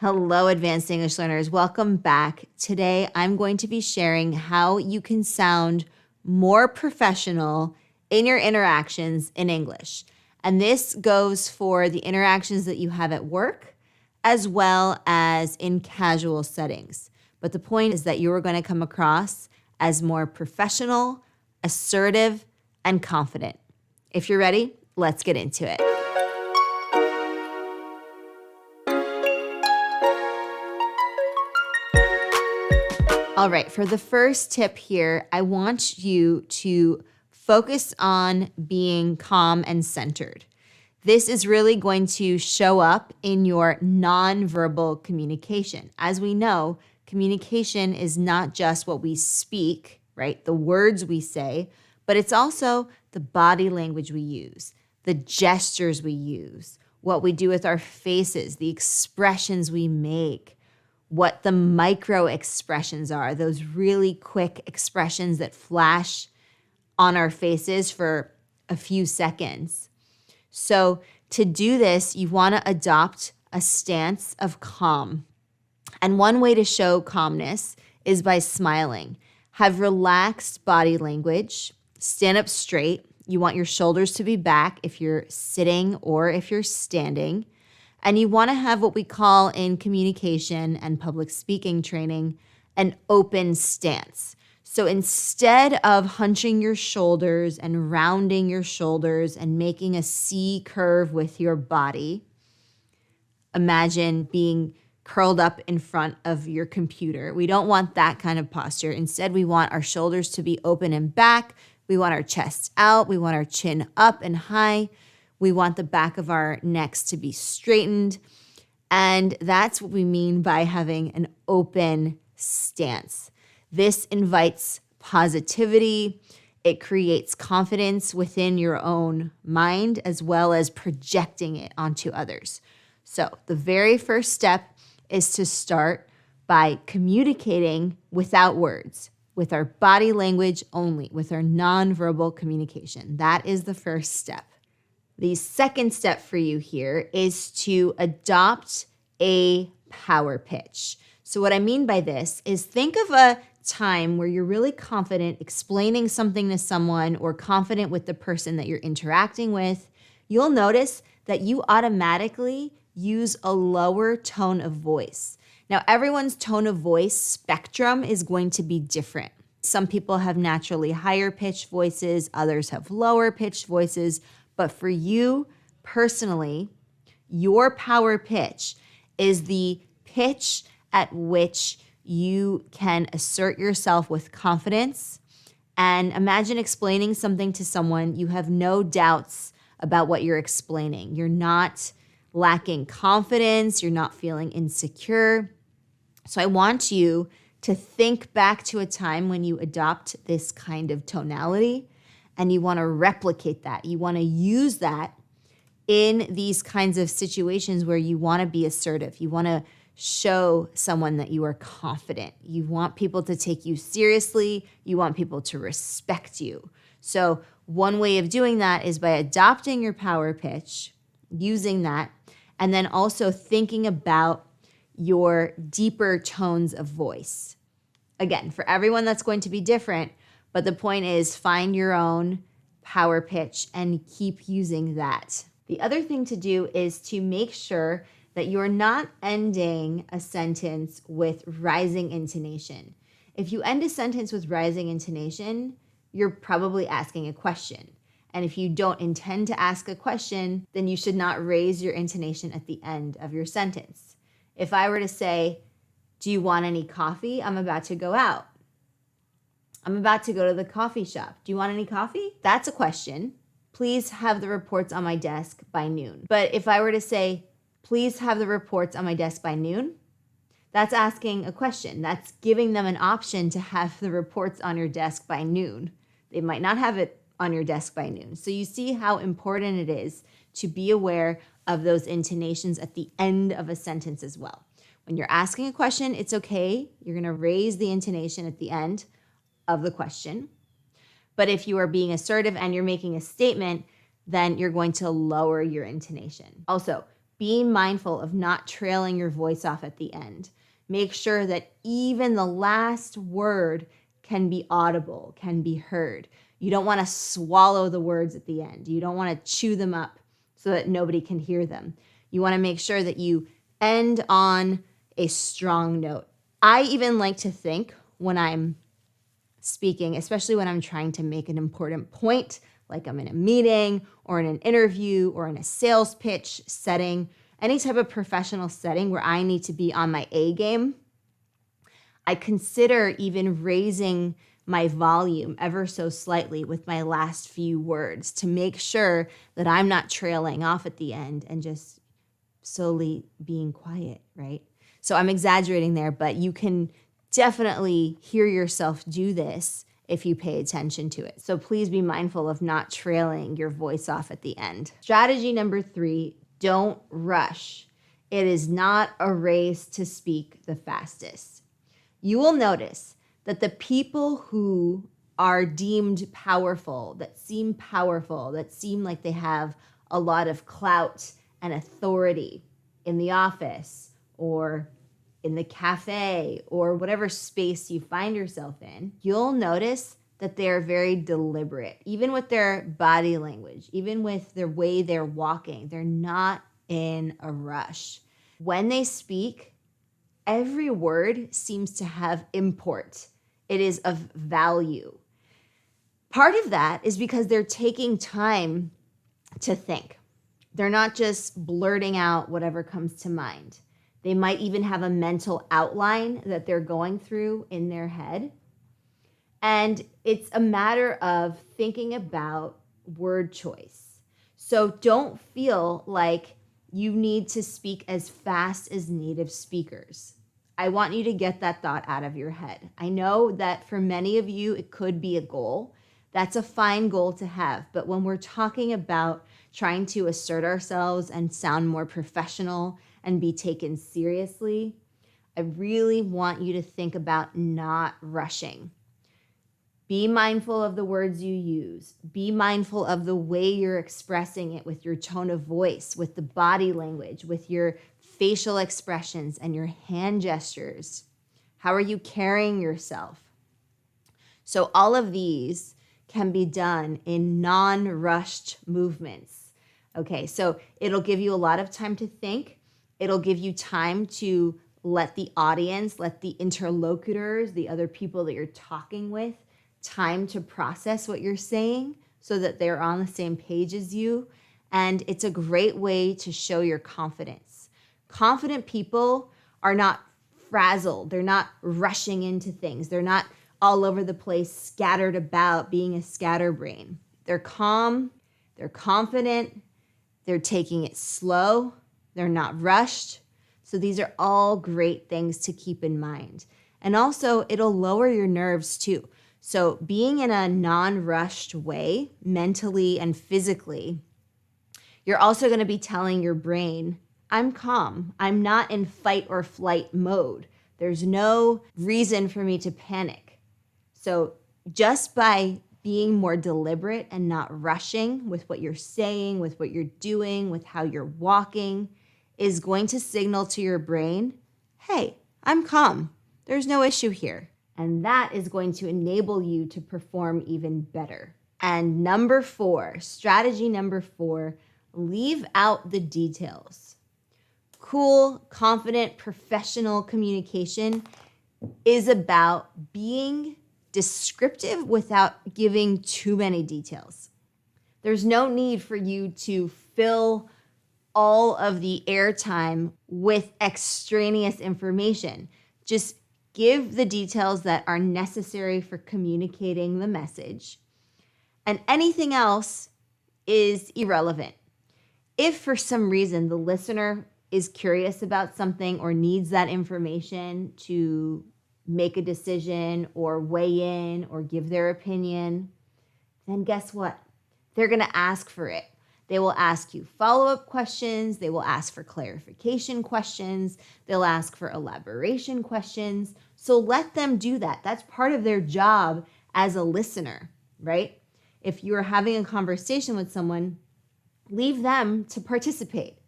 Hello, advanced English learners. Welcome back. Today, I'm going to be sharing how you can sound more professional in your interactions in English. And this goes for the interactions that you have at work as well as in casual settings. But the point is that you are going to come across as more professional, assertive, and confident. If you're ready, let's get into it. All right, for the first tip here, I want you to focus on being calm and centered. This is really going to show up in your nonverbal communication. As we know, communication is not just what we speak, right? The words we say, but it's also the body language we use, the gestures we use, what we do with our faces, the expressions we make, what the micro expressions are, those really quick expressions that flash on our faces for a few seconds. So to do this, you want to adopt a stance of calm. And one way to show calmness is by smiling. Have relaxed body language. Stand up straight. You want your shoulders to be back if you're sitting or if you're standing. And you want to have what we call in communication and public speaking training an open stance. So instead of hunching your shoulders and rounding your shoulders and making a C curve with your body, imagine being curled up in front of your computer. We don't want that kind of posture. Instead, we want our shoulders to be open and back. We want our chest out. We want our chin up and high. We want the back of our necks to be straightened. And that's what we mean by having an open stance. This invites positivity. It creates confidence within your own mind as well as projecting it onto others. So the very first step is to start by communicating without words, with our body language only, with our nonverbal communication. That is the first step. The second step for you here is to adopt a power pitch. So what I mean by this is think of a time where you're really confident explaining something to someone or confident with the person that you're interacting with. You'll notice that you automatically use a lower tone of voice. Now, everyone's tone of voice spectrum is going to be different. Some people have naturally higher pitched voices, others have lower pitched voices. But for you personally, your power pitch is the pitch at which you can assert yourself with confidence. And imagine explaining something to someone. You have no doubts about what you're explaining. You're not lacking confidence. You're not feeling insecure. So I want you to think back to a time when you adopt this kind of tonality. And you want to replicate that. You want to use that in these kinds of situations where you want to be assertive. You want to show someone that you are confident. You want people to take you seriously. You want people to respect you. So one way of doing that is by adopting your power pitch, using that, and then also thinking about your deeper tones of voice. Again, for everyone that's going to be different. But the point is find your own power pitch and keep using that. The other thing to do is to make sure that you're not ending a sentence with rising intonation. If you end a sentence with rising intonation, you're probably asking a question. And if you don't intend to ask a question, then you should not raise your intonation at the end of your sentence. If I were to say, "Do you want any coffee? I'm about to go out. I'm about to go to the coffee shop. Do you want any coffee?" That's a question. Please have the reports on my desk by noon. But if I were to say, "Please have the reports on my desk by noon," that's asking a question. That's giving them an option to have the reports on your desk by noon. They might not have it on your desk by noon. So you see how important it is to be aware of those intonations at the end of a sentence as well. When you're asking a question, it's okay. You're going to raise the intonation at the end of the question. But if you are being assertive and you're making a statement, then you're going to lower your intonation. Also, being mindful of not trailing your voice off at the end. Make sure that even the last word can be audible, can be heard. You don't want to swallow the words at the end. You don't want to chew them up so that nobody can hear them. You want to make sure that you end on a strong note. I even like to think when I'm speaking, especially when I'm trying to make an important point, like I'm in a meeting or in an interview or in a sales pitch setting, any type of professional setting where I need to be on my A game, I consider even raising my volume ever so slightly with my last few words to make sure that I'm not trailing off at the end and just slowly being quiet, right? So I'm exaggerating there, but you can definitely hear yourself do this if you pay attention to it. So please be mindful of not trailing your voice off at the end. Strategy number 3, don't rush. It is not a race to speak the fastest. You will notice that the people who are deemed powerful, that seem like they have a lot of clout and authority in the office or in the cafe or whatever space you find yourself in, you'll notice that they're very deliberate, even with their body language, even with the way they're walking. They're not in a rush. When they speak, every word seems to have import. It is of value. Part of that is because they're taking time to think. They're not just blurting out whatever comes to mind. They might even have a mental outline that they're going through in their head. And it's a matter of thinking about word choice. So don't feel like you need to speak as fast as native speakers. I want you to get that thought out of your head. I know that for many of you, it could be a goal. That's a fine goal to have. But when we're talking about trying to assert ourselves and sound more professional and be taken seriously, I really want you to think about not rushing. Be mindful of the words you use. Be mindful of the way you're expressing it with your tone of voice, with the body language, with your facial expressions and your hand gestures. How are you carrying yourself? So all of these can be done in non-rushed movements. Okay, so it'll give you a lot of time to think. It'll give you time to let the audience, let the interlocutors, the other people that you're talking with, time to process what you're saying so that they're on the same page as you. And it's a great way to show your confidence. Confident people are not frazzled. They're not rushing into things. They're not all over the place, scattered about, being a scatterbrain. They're calm. They're confident. They're taking it slow. They're not rushed. So these are all great things to keep in mind. And also, it'll lower your nerves too. So being in a non-rushed way, mentally and physically, you're also going to be telling your brain, I'm calm. I'm not in fight or flight mode. There's no reason for me to panic. So just by being more deliberate and not rushing with what you're saying, with what you're doing, with how you're walking, is going to signal to your brain, hey, I'm calm. There's no issue here. And that is going to enable you to perform even better. And number 4, strategy number 4, leave out the details. Cool, confident, professional communication is about being descriptive without giving too many details. There's no need for you to fill all of the airtime with extraneous information. Just give the details that are necessary for communicating the message. And anything else is irrelevant. If for some reason the listener is curious about something or needs that information to make a decision or weigh in or give their opinion, then guess what? They're going to ask for it. They will ask you follow-up questions. They will ask for clarification questions. They'll ask for elaboration questions. So let them do that. That's part of their job as a listener, right? If you're having a conversation with someone, leave them to participate.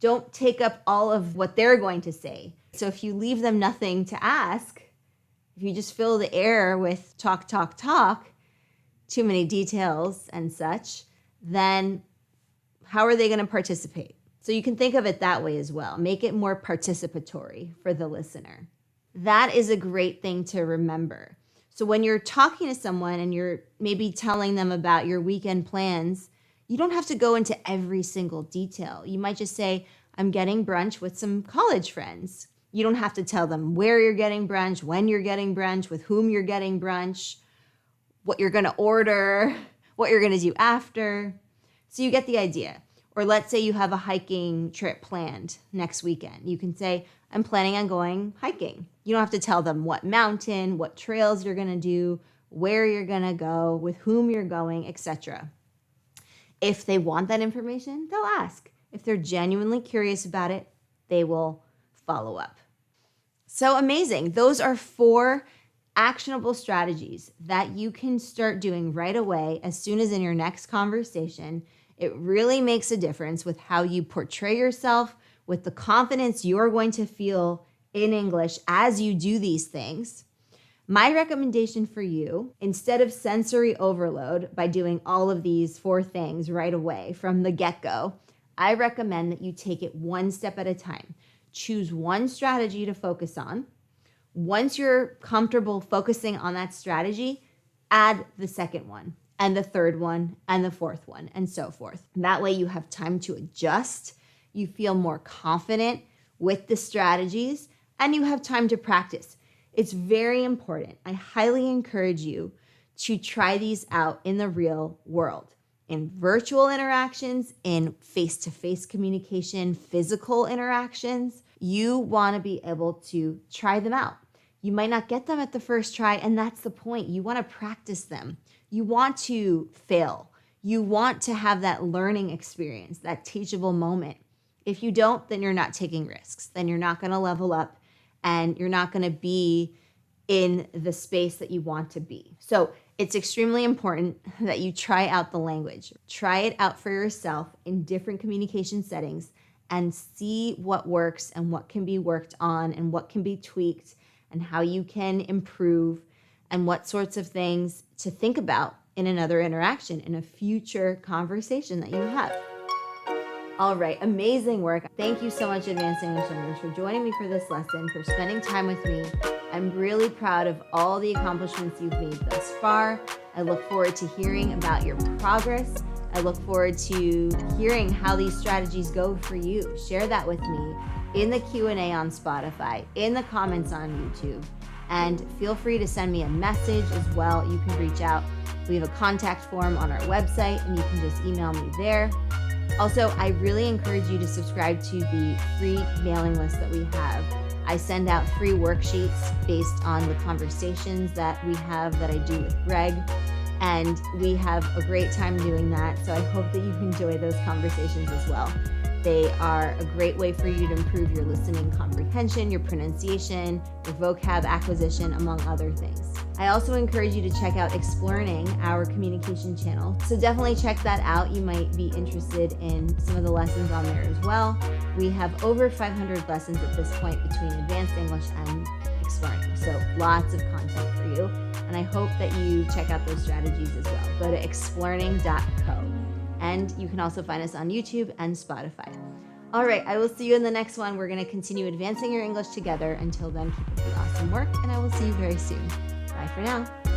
Don't take up all of what they're going to say. So if you leave them nothing to ask, if you just fill the air with talk, talk, talk, too many details and such, then how are they going to participate? So you can think of it that way as well. Make it more participatory for the listener. That is a great thing to remember. So when you're talking to someone and you're maybe telling them about your weekend plans, you don't have to go into every single detail. You might just say, I'm getting brunch with some college friends. You don't have to tell them where you're getting brunch, when you're getting brunch, with whom you're getting brunch, what you're going to order, what you're going to do after. So you get the idea. Or let's say you have a hiking trip planned next weekend. You can say, I'm planning on going hiking. You don't have to tell them what mountain, what trails you're going to do, where you're going to go, with whom you're going, etc. If they want that information, they'll ask. If they're genuinely curious about it, they will follow up. So amazing. Those are 4 actionable strategies that you can start doing right away as soon as in your next conversation. It really makes a difference with how you portray yourself, with the confidence you're going to feel in English as you do these things. My recommendation for you, instead of sensory overload by doing all of these 4 things right away from the get-go, I recommend that you take it one step at a time. Choose one strategy to focus on. Once you're comfortable focusing on that strategy, add the second one, and the third one, and the fourth one, and so forth. That way you have time to adjust, you feel more confident with the strategies, and you have time to practice. It's very important. I highly encourage you to try these out in the real world, in virtual interactions, in face-to-face communication, physical interactions. You want to be able to try them out. You might not get them at the first try, and that's the point. You want to practice them. You want to fail. You want to have that learning experience, that teachable moment. If you don't, then you're not taking risks. Then you're not going to level up, and you're not going to be in the space that you want to be. So it's extremely important that you try out the language. Try it out for yourself in different communication settings and see what works and what can be worked on and what can be tweaked and how you can improve and what sorts of things to think about in another interaction, in a future conversation that you have. All right, amazing work. Thank you so much, Advanced English Learners, for joining me for this lesson, for spending time with me. I'm really proud of all the accomplishments you've made thus far. I look forward to hearing about your progress. I look forward to hearing how these strategies go for you. Share that with me in the Q&A on Spotify, in the comments on YouTube, and feel free to send me a message as well. You can reach out. We have a contact form on our website, and you can just email me there. Also, I really encourage you to subscribe to the free mailing list that we have. I send out free worksheets based on the conversations that we have that I do with Greg, and we have a great time doing that, so I hope that you enjoy those conversations as well. They are a great way for you to improve your listening comprehension, your pronunciation, your vocab acquisition, among other things. I also encourage you to check out Exploring, our communication channel. So definitely check that out. You might be interested in some of the lessons on there as well. We have over 500 lessons at this point between Advanced English and Exploring. So lots of content for you. And I hope that you check out those strategies as well. Go to exploring.co. And you can also find us on YouTube and Spotify. All right, I will see you in the next one. We're going to continue advancing your English together. Until then, keep up the awesome work, and I will see you very soon. Bye for now.